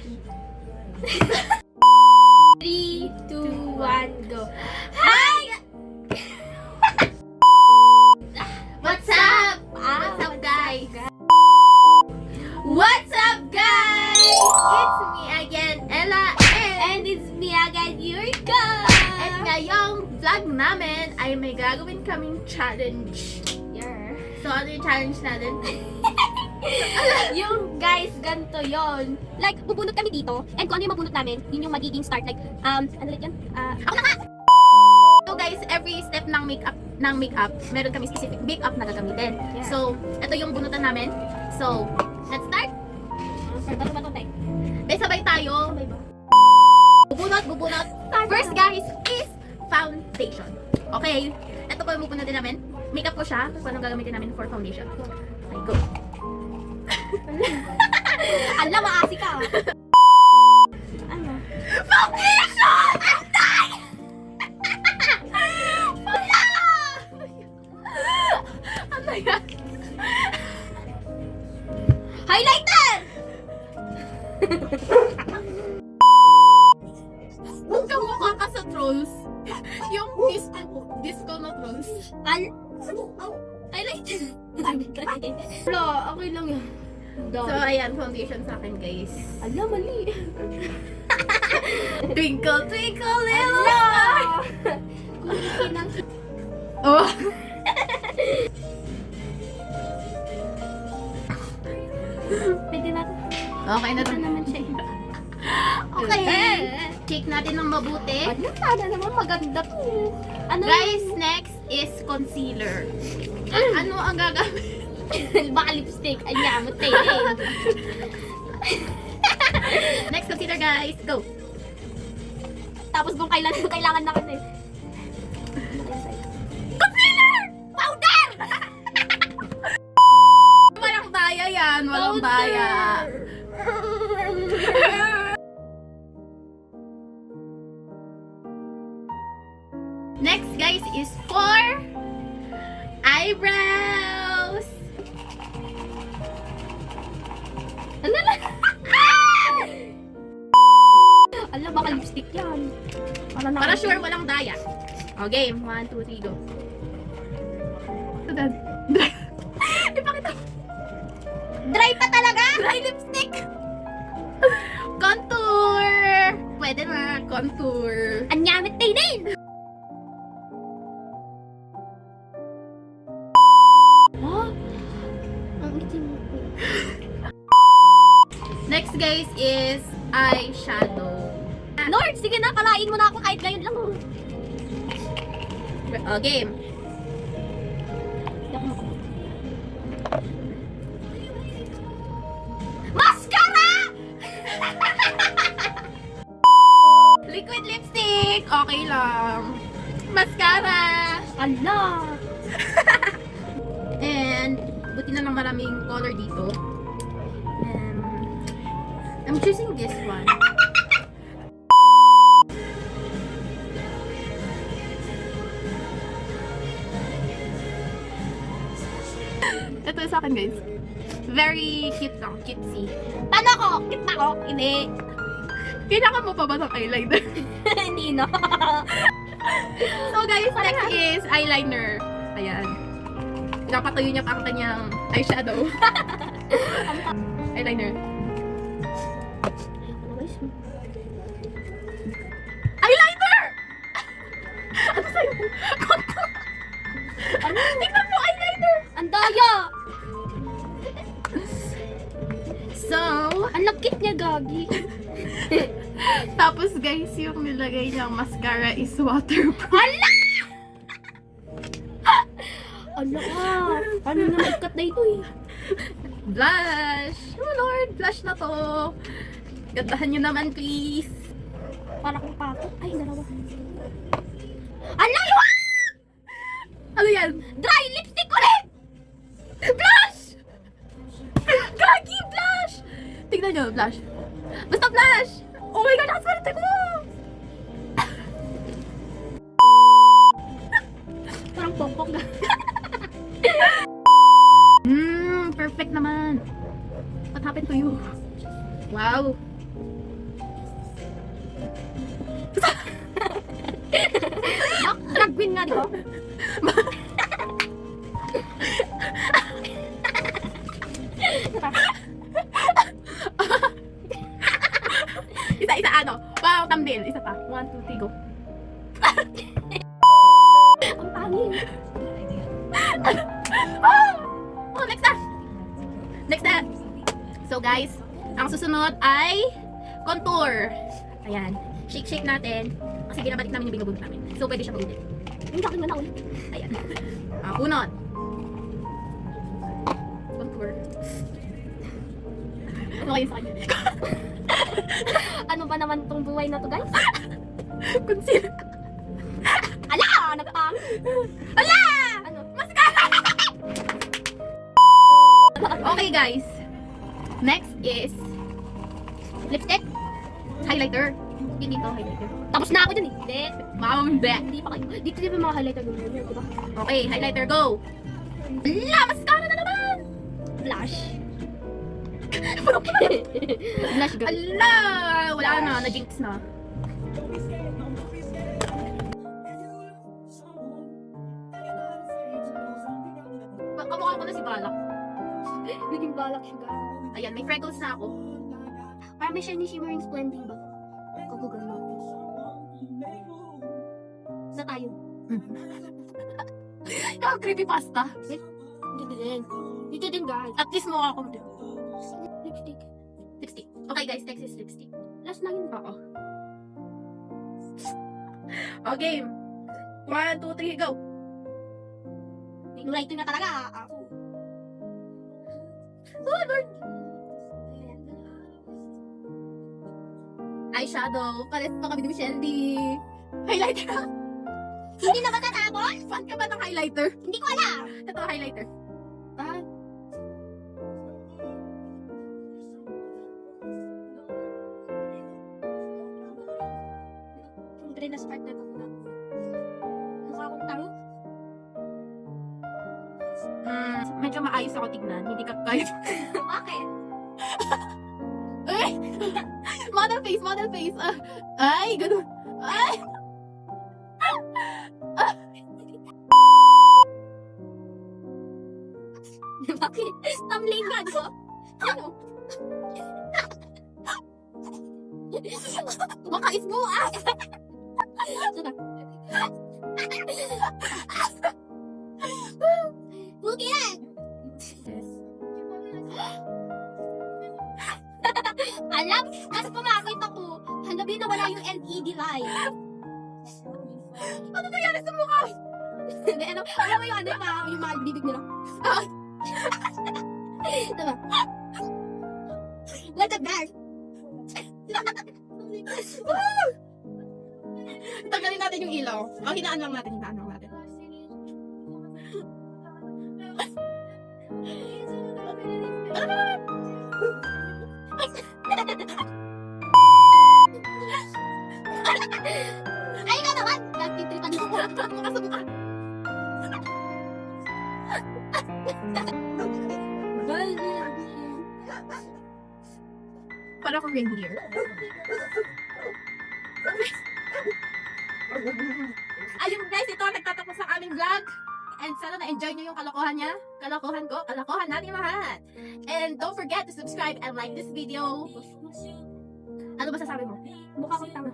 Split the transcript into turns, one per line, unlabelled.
3, 2, 1, go. Hi!
What's up?
What's up, guys?
What's up, guys? It's me again, Ella,
And it's me again, Yurika!
and ngayong vlog namin ay may gagawin kaming challenge.
Yeah.
So, ano yung challenge natin?
Yung guys, ganito yon. Like, bubunot kami dito, and kung ano yung mabunot namin, yun yung magiging start. Like, ano ulit yan?
Ako na nga! So guys, every step ng makeup, meron kami specific makeup na gagamitin.
Yeah.
So, ito yung bunutan namin. So, let's start.
Bato ba ito, Tay?
Sabay tayo.
Sabay ba?
Bubunot. First guys is foundation. Okay, ito po yung bubunutin namin. Makeup ko siya. Kung anong gagamitin namin for foundation. Okay, go.
Alam, maasi ka. Ano?
Foundation! Antay! Wala! Ano yan?
Highlighter!
Huwag kang mukha ka sa trolls. Yung disco na trolls.
Highlighter! Wala, okay lang yan.
So, ayan, foundation sa akin, guys.
Alam, mali.
Twinkle, twinkle, little
Ala!
star.
Kulitin ang...
Oh.
Pwede natin.
Okay na to.
Ano naman siya?
Okay. Shake natin ng mabuti.
Ano? Sana naman maganda to. Ano
Guys, next is concealer. Ano ang gagamit?
Baka lipstick. Ay, yamot eh.
Next concealer, guys. Go.
Tapos kung kailangan na kasi.
Concealer! Powder! Walang daya yan. Walang daya. Next, guys, is for eyebrows.
Ano na? Alam, baka lipstick yan.
Para sure walang daya. Okay, 1, 2, 3, go. Dad. Ipakita mo.
Dry pa talaga?
Dry lipstick. Contour. Pwede na, contour.
Anyamit tayo din! Oh, ang itim.
Next, guys, is eyeshadow.
Lord, sige na, palain mo na ako kahit ngayon lang.
Okay.
Mascara!
Liquid lipstick. Okay lang. Mascara.
Ala!
And, buti na lang maraming color dito. I'm choosing this one. Ito sa akin, guys. Very cute lang. Cutesy.
Paano ko? Cute na ko? Hindi.
Kailangan mo pa ba ng eyeliner?
Hindi no.
So, guys, next is eyeliner. Ayan. Pinapatuyo niya pa ang kanyang eyeshadow. Eyeliner. Eyeliner! Ano sa'yo? Contour!
Ano?
Tingnan mo, eyeliner!
Ang daya!
So,
Ang lagkit niya, gagi.
tapos guys, yung nilagay niyang mascara is waterproof.
Ala! Ano ka? Ano na maikat na ito eh?
Blush! Oh Lord, blush na to. Gandahan niyo naman, please.
Para kang pato. Ay, dalawa. Ala! Iwa!
Ano yan?
Dry lipstick ulit!
Blush! Gagi, blush! Tignan niyo, blush. Basta blush! Oh my God, nakaswerte ko!
Parang pongpong na.
Perfect naman. What happened to you? Wow.
Drag queen nga, di ba?
Isa ano? Wow, thumbnail. Isa pa. 1, 2, 3, go.
Ang pangit.
Oh, next na. Next na. So guys, ang susunod ay contour. Ayan. Shake natin. Kasi ginabalik namin yung binubunot namin. So pwede siya maulit.
Yung akin nga na ulit.
Ayan. Bunot. Contour. Ano kayo sa kanya?
Ano ba naman tong buhay na to, guys?
Concealer.
Ala! Nagpang!
Ala!
Ano?
Mascara! Okay guys. Next is
Lipstick?
highlighter. Hindi dito highlighter.
Tapos na ako dun eh. Hindi.
Mambe.
Hindi pa kayo. Dito di ba mga highlighter doon? Di ba?
Okay, highlighter go. Ala! Mascara na naman!
Blush.
Blush go. Ala! Wala na. Na-jinx na. Kamukha ko na si Balak.
Naging balak siya, guys.
Ayan, may freckles na ako.
Parang may shiny shimmering splendid ba? Kagugan mo. Sa tayo.
Yung creepypasta.
Dito din. Dito din, guys.
At least mukha ko.
Lipstick.
Lipstick. Okay guys, next is lipstick.
Last na yun.
Oo. Okay. 1, 2, 3, go.
Writer na talaga. Ako.
Oh, Lord. Eyeshadow. Pares pa kami ni Michelle D. Highlighter ka?
Hindi na ba tatapos?
Fan ka ba ng highlighter?
Hindi ko alam.
Ito, highlighter.
Ah. Siyempre, na-start na ito muna. Mukha akong taro.
Medyo maayos ako tignan. Hindi ka kahit...
Bakit?
Ay! Model face. Ay, ganun. Ay!
Bakit? Thumbnail nga, di ba? Ano?
Makais mo, ah!
Saka. Buki yan! Alam, mas pumakit ako. Hanabi na wala yung LED light.
Ano nangyari sa mukha?
Hindi, ano, alam mo yung ano, yung mga bibig nila. Diba? Look at that!
Tagalin natin yung ilaw. O, hinaan lang natin.
Ay nga naman! Nagtitripan ko.
Mukha sa mukha. Para akong reindeer. Ayun guys, ito nagtatapos ang aming vlog. And sana na-enjoy nyo yung kalokohan niya. Kalokohan ko, kalokohan natin lahat. And don't forget to subscribe and like this video. Ano ba sasabi mo?
Mukha akong tanga.